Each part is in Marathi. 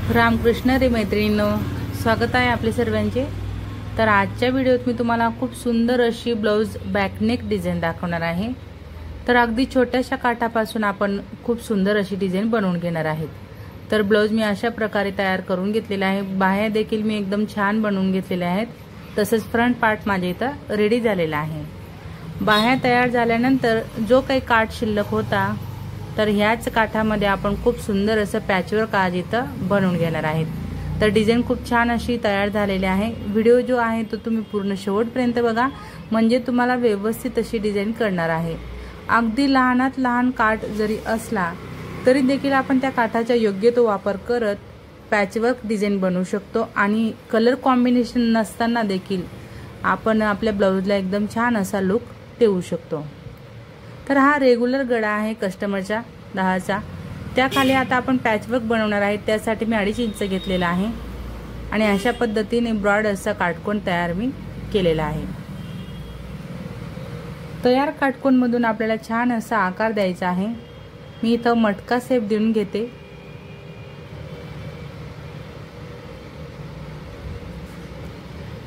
रामकृष्ण रे मैत्रिणींनो, स्वागत आहे आपले सर्वांचे। तर आजच्या व्हिडिओत मी तुम्हाला खूप सुंदर अशी ब्लाउज बॅकनेक डिझाइन दाखवणार आहे। तर अगदी छोट्याशा काठापासून आपण खूप सुंदर अशी डिझाइन बनवून घेणार आहेत। तर ब्लाउज मी अशा प्रकारे तयार करून घेतलेला आहे। बाह्या देखील मी एकदम छान बनवून घेतलेल्या आहेत। तसंच फ्रंट पार्ट माझ्या इथं रेडी झालेला आहे। बाह्या तयार झाल्यानंतर जो काही काठ शिल्लक होता तर ह्याच काठामध्ये आपण खूप सुंदर असं पॅचवर्क आज इथं बनवून घेणार आहेत। तर डिझाइन खूप छान अशी तयार झालेली आहे। व्हिडिओ जो आहे तो तुम्ही पूर्ण शेवटपर्यंत बघा, म्हणजे तुम्हाला व्यवस्थित अशी डिझाइन करणार आहे। अगदी लहानात लहान काठ जरी असला तरी देखील आपण त्या काठाचा योग्य तो वापर करत पॅचवर्क डिझाइन बनवू शकतो आणि कलर कॉम्बिनेशन नसताना देखील आपण आपल्या ब्लाउजला एकदम छान असा लुक देऊ शकतो। तर हा रेग्युलर गळा आहे कस्टमरचा 10चा। त्याखाली आता आपण पॅचवर्क बनवणार आहे। त्यासाठी मी 2.5 इंच घेतलेला आहे आणि अशा पद्धतीने ब्रॉड असा काटकोन तयार मी केलेला आहे। तयार काटकोन मधून आपल्याला छान असा आकार द्यायचा आहे। मी इथं मटका शेप देऊन घेते।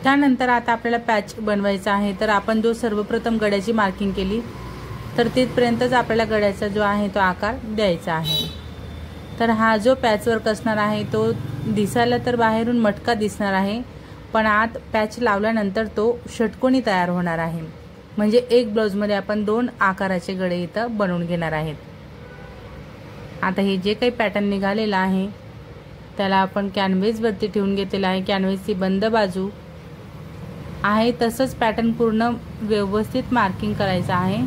त्यानंतर आता आपल्याला पॅच बनवायचा आहे। तर आपण जो सर्वप्रथम गळ्याची मार्किंग केली तर तिथपर्यंतच आपल्याला गळ्याचा जो आहे तो आकार द्यायचा आहे। तर हा जो पॅचवर्क असणार आहे तो दिसायला तर बाहेरून मटका दिसणार आहे, पण आत पॅच लावल्यानंतर तो षटकोनी तयार होणार आहे। म्हणजे एक ब्लाउज मध्ये आपण 2 आकाराचे गळे इथं बनवून घेणार आहेत। आता हे जे काही पॅटर्न निघालेला आहे त्याला आपण कॅनव्हास वरती ठेवून घेतलेला आहे। कॅनव्हासची बंद बाजू आहे तसंच पॅटर्न पूर्ण व्यवस्थित मार्किंग करायचं आहे।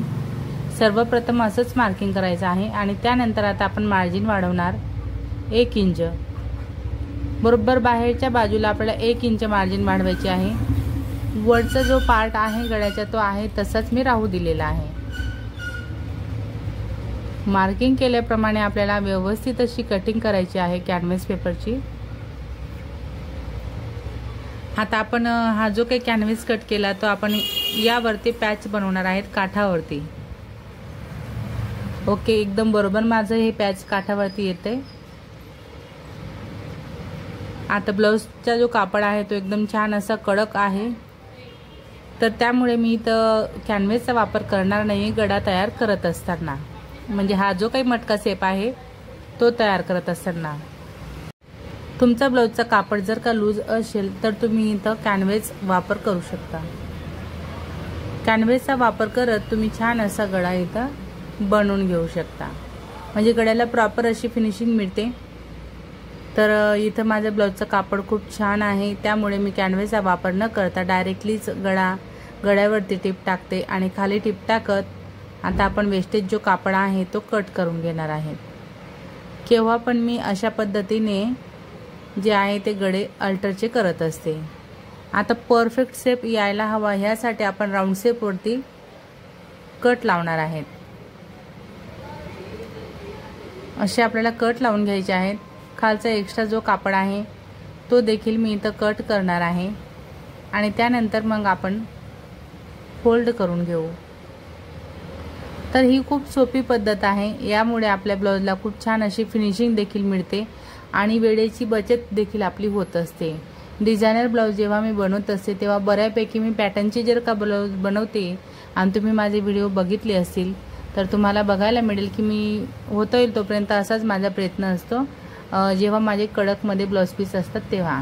सर्वप्रथम असंच मार्किंग करायचं आहे आणि त्यानंतर आता आपण मार्जिन वाढवणार 1 इंच। बरोबर बाहेरच्या बाजूला आपल्याला 1 इंच मार्जिन वाढवायची आहे। वरचा जो पार्ट आहे गळ्याचा तो आहे तसाच मी राहू दिलेला आहे। मार्किंग केल्याप्रमाणे आपल्याला व्यवस्थित अशी कटिंग करायची आहे कॅनव्हास पेपरची। आता आपण हा जो काही कॅनव्हास कट केला तो आपण यावरती पॅच बनवणार आहेत काठावरती। ओके, एकदम बरोबर माझं हे पॅच काठावरती येते। आता ब्लाउजचा जो कापड आहे तो एकदम छान असा कडक आहे, तर त्यामुळे मी इथं कॅनव्हासचा वापर करणार नाही गळा तयार करत असताना। म्हणजे हा जो काही मटका शेप आहे तो तयार करत असताना तुमचा ब्लाउजचा कापड जर का लूज असेल तर तुम्ही इथं कॅनव्हास वापर करू शकता। कॅनव्हासचा वापर करत तुम्ही छान असा गळा इथं बनवून घेऊ शकता, म्हणजे गळ्याला प्रॉपर अशी फिनिशिंग मिळते। तर इथं माझ्या ब्लाउजचं कापड खूप छान आहे, त्यामुळे मी कॅनव्हासचा वापर न करता डायरेक्टलीच गळ्यावरती टिप टाकते आणि खाली टिप टाकत आता आपण वेस्टेज जो कापड आहे तो कट करून घेणार आहे। केव्हा पण मी अशा पद्धतीने जे आहे ते गळे अल्टरचे करत असते। आता परफेक्ट शेप यायला हवा ह्यासाठी आपण राऊंड शेप वरती कट लावणार आहेत। असे आपल्याला कट लावून घ्यायचे आहेत। खालचा एक्स्ट्रा जो कापड आहे तो देखील मी इथं कट करणार आहे आणि त्यानंतर मग आपण फोल्ड करून घेऊ। तर ही खूप सोपी पद्धत आहे। यामुळे आपल्या ब्लाउजला खूप छान अशी फिनिशिंग देखील मिळते आणि वेळेची बचत देखील आपली होत असते। डिझायनर ब्लाउज जेव्हा मी बनवत असते तेव्हा बऱ्यापैकी मी पॅटर्नची जर का ब्लाउज बनवते आणि तुम्ही माझे व्हिडिओ बघितले असतील तर तुम्हाला बघायला मिळेल की मी होता येईल तोपर्यंत असाच माझा प्रयत्न असतो जेव्हा माझे कडकमध्ये ब्लाउज पीस असतात तेव्हा।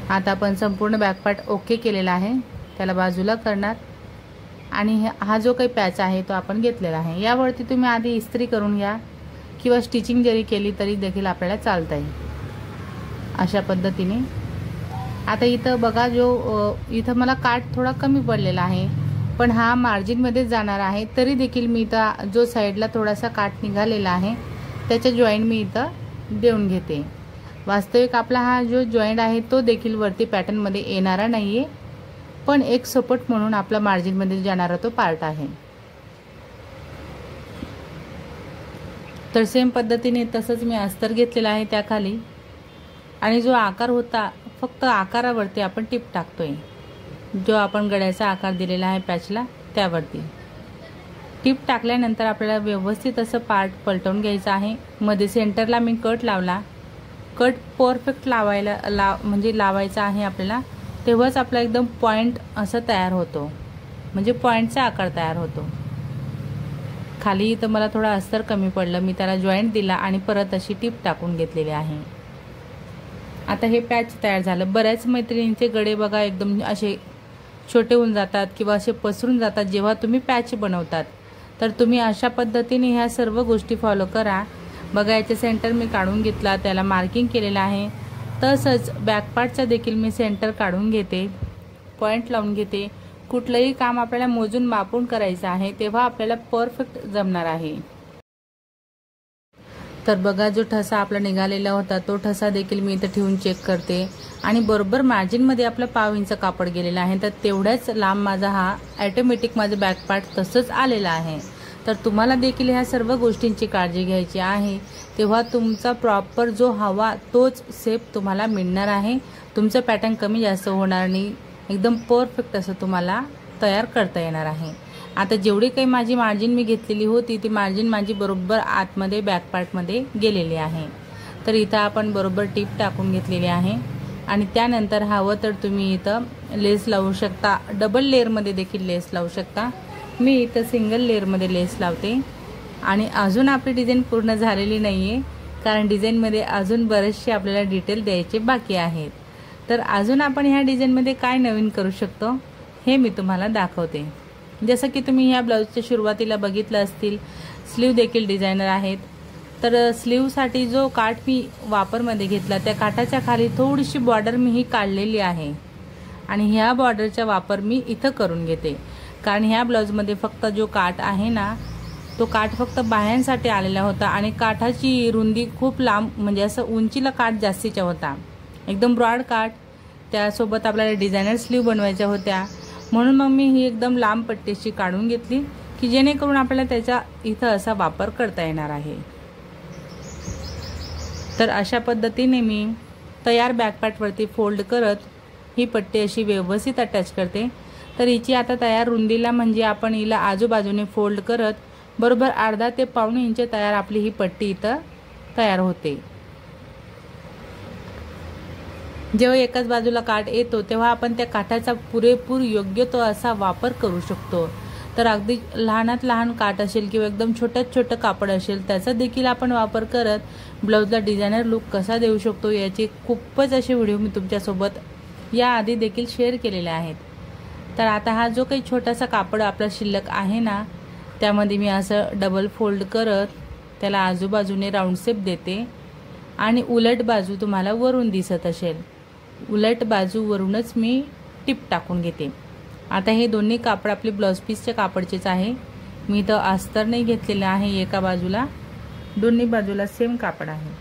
आता आपण संपूर्ण बॅक पार्ट ओके केलेला आहे, त्याला बाजूला करणार आणि हा जो काही पॅच आहे तो आपण घेतलेला आहे। यावरती तुम्ही आधी इस्त्री करून घ्या किंवा स्टिचिंग जरी केली तरी देखील आपल्याला चालतं आहे अशा पद्धतीने। आता इथं बघा इथं मला काठ थोडा कमी पडलेला आहे, पण हा मार्जिन मध्ये जाणार आहे, तरी देखील मी इथं जो साईडला थोडासा काठ निघालेला आहे त्याचे जॉईंट मी इथं देऊन घेते। वास्तविक आपला हा जो जॉईंट आहे तो देखील वरती पॅटर्न मध्ये येणारा नाहीये, पण एक सपोर्ट म्हणून आपला मार्जिन मध्ये जाणारा तो पार्ट आहे। तर सेम पद्धतीने तसंच मी अस्तर घेतलेला आहे त्याखाली आणि जो आकार होता फक्त आकारावरती आपण टिप टाकतोय। जो आपण गळ्याचा आकार दिलेला आहे पॅचला त्यावरती टिप टाकल्यानंतर आपल्याला व्यवस्थित असं पार्ट पलटवून घ्यायचा आहे। मध्ये सेंटरला मी कट लावला कट परफेक्ट म्हणजे लावायचा आहे आपल्याला, तेव्हाच आपला एकदम पॉइंट असं तयार होतो, म्हणजे पॉइंटचा आकार तयार होतो। खाली इथं मला थोडा अस्तर कमी पडलं, मी त्याला जॉईंट दिला आणि परत अशी टीप टाकून घेतलेली आहे। आता हे पॅच तयार झालं। बऱ्याच मैत्रिणींचे गळे बघा एकदम असे छोटे होऊन जातात किंवा असे पसरून जातात जेव्हा तुम्ही पॅच बनवतात, तर तुम्ही अशा पद्धतीने ह्या सर्व गोष्टी फॉलो करा। बघा याचे सेंटर मी काढून घेतला, त्याला मार्किंग केलेलं आहे। तसंच बॅक पार्टचा देखील मी सेंटर काढून घेते, पॉइंट लावून घेते। कुठलंही काम आपल्याला मोजून मापून करायचं आहे तेव्हा आपल्याला परफेक्ट जमणार आहे। तर बघा जो ठसा आपला निघालेला होता तो ठसा देखील मी इथं ठेवून चेक करते आणि बरोबर मार्जिनमध्ये आपलं 1/2 इंच कापड गेलेलं आहे, तर तेवढ्याच लांब माझा हा ऑटोमॅटिक माझं बॅक पार्ट तसंच आलेला आहे। तर तुम्हाला देखील ह्या सर्व गोष्टींची काळजी घ्यायची आहे, तेव्हा तुमचा प्रॉपर जो हवा तोच शेप तुम्हाला मिळणार आहे। तुमचं पॅटर्न कमी जास्त होणार नाही, एकदम परफेक्ट असं तुम्हाला तयार करता येणार आहे। आता जेवढी काही माझी मार्जिन मी घेतलेली होती ती मार्जिन माझी बरोबर आतमध्ये बॅक पार्टमध्ये गेलेली आहे। तर इथं आपण बरोबर टीप टाकून घेतलेली आहे आणि त्यानंतर हवं तर तुम्ही इथं लेस लावू शकता, डबल लेअरमध्ये देखील लेस लावू शकता। मी इथं सिंगल लेअरमध्ये लेस लावते आणि अजून आपली डिझाईन पूर्ण झालेली नाही आहे, कारण डिझाईनमध्ये अजून बरेचसे आपल्याला डिटेल द्यायचे बाकी आहेत। तर अजून आपण ह्या डिझाईनमध्ये काय नवीन करू शकतो हे मी तुम्हाला दाखवते। जसं की तुम्ही ह्या ब्लाऊजच्या सुरुवातीला बघितलं असतील, स्लीव देखील डिझायनर आहेत। तर स्लीवसाठी जो काठ मी वापरमध्ये घेतला त्या काठाच्या खाली थोडीशी बॉर्डर मी ही काढलेली आहे आणि ह्या बॉर्डरचा वापर मी इथं करून घेते, कारण ह्या ब्लाऊजमध्ये फक्त जो काठ आहे ना तो काठ फक्त बाह्यांसाठी आलेला होता आणि काठाची रुंदी खूप लांब, म्हणजे असं उंचीला काठ जास्तीचा होता, एकदम ब्रॉड काठ। त्यासोबत आपल्याला डिझायनर स्लीव बनवायच्या होत्या, म्हणून मग मी ही एकदम लांब पट्टीची काढून घेतली की जेणेकरून आपल्याला त्याचा इथं असा वापर करता येणार आहे। तर अशा पद्धतीने मी तयार बॅकपार्टवरती फोल्ड करत ही पट्टी अशी व्यवस्थित अटॅच करते। तर हिची आता तयार रुंदीला म्हणजे आपण हिला आजूबाजूने फोल्ड करत बरोबर अर्धा ते पाऊण इंच तयार आपली ही पट्टी इथं तयार होते। जेव्हा एकाच बाजूला काठ येतो तेव्हा आपण त्या काठाचा पुरेपूर योग्य तो असा वापर करू शकतो। तर अगदी लहानात लहान काठ असेल किंवा एकदम छोट्यात छोटं कापड असेल त्याचा देखील आपण वापर करत ब्लाऊजला डिझायनर लुक कसा देऊ शकतो याचे खूपच असे व्हिडिओ मी तुमच्यासोबत याआधी देखील शेअर केलेले आहेत। तर आता हा जो काही छोटासा कापड आपला शिल्लक आहे ना त्यामध्ये मी असं डबल फोल्ड करत त्याला आजूबाजूने राऊंड शेप देते आणि उलट बाजू तुम्हाला वरून दिसत असेल, उलट बाजूवरूनच मी टिप टाकून घेते। आता हे दोन्ही कापड आपले ब्लाऊज पीसच्या कापडचेच आहे, मी इथं अस्तर नाही घेतलेलं आहे एका बाजूला, दोन्ही बाजूला सेम कापड आहे।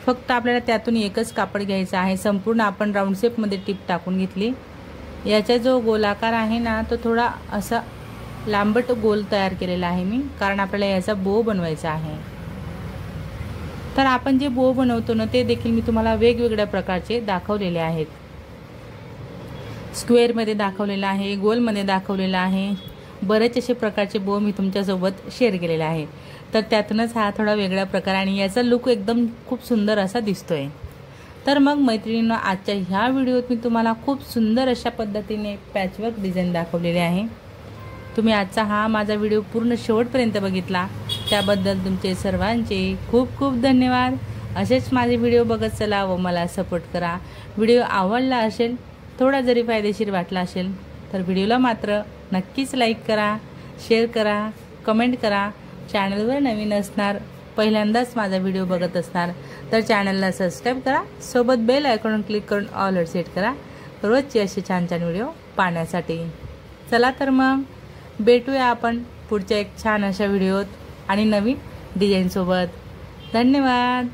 फक्त आपल्याला त्यातून एकच कापड घ्यायचं आहे। संपूर्ण आपण राऊंड शेपमध्ये टिप टाकून घेतली। याचा जो गोलाकार आहे ना तो थोडा असा लांबट गोल तयार केलेला आहे मी, कारण आपल्याला याचा बो बनवायचा आहे। तर आपण जे बो बनवतो ना ते देखील मी तुम्हाला वेगवेगळ्या प्रकारचे दाखवलेले आहेत। स्क्वेअरमध्ये दाखवलेला आहे, गोलमध्ये दाखवलेला आहे, बरेच असे प्रकारचे बो मी तुमच्यासोबत शेअर केलेले आहे। तर त्यातूनच हा थोडा वेगळा प्रकार आणि याचा लुक एकदम खूप सुंदर असा दिसतोय। तर मग मैत्रिणींनो आजच्या ह्या व्हिडिओत मी तुम्हाला खूप सुंदर अशा पद्धतीने पॅचवर्क डिझाईन दाखवलेले आहे। तुम्ही आजचा हा माझा व्हिडिओ पूर्ण शेवटपर्यंत बघितला त्याबद्दल तुमचे सर्वांचे खूप खूप धन्यवाद। असेच माझे व्हिडिओ बघत चला व मला सपोर्ट करा। व्हिडिओ आवडला असेल, थोडा जरी फायदेशीर वाटला असेल तर व्हिडिओला मात्र नक्कीच लाईक करा, शेअर करा, कमेंट करा। चॅनलवर नवीन असणार, पहिल्यांदाच माझा व्हिडिओ बघत असणार तर चॅनलला सबस्क्राईब करा, सोबत बेल आयकॉन क्लिक करून ऑलवर सेट करा रोजचे असे छान छान व्हिडिओ पाहण्यासाठी। चला तर मग भेटूया आपण पुढच्या एक छान अशा व्हिडिओत आणि नवीन डिझाईन सोबत। धन्यवाद।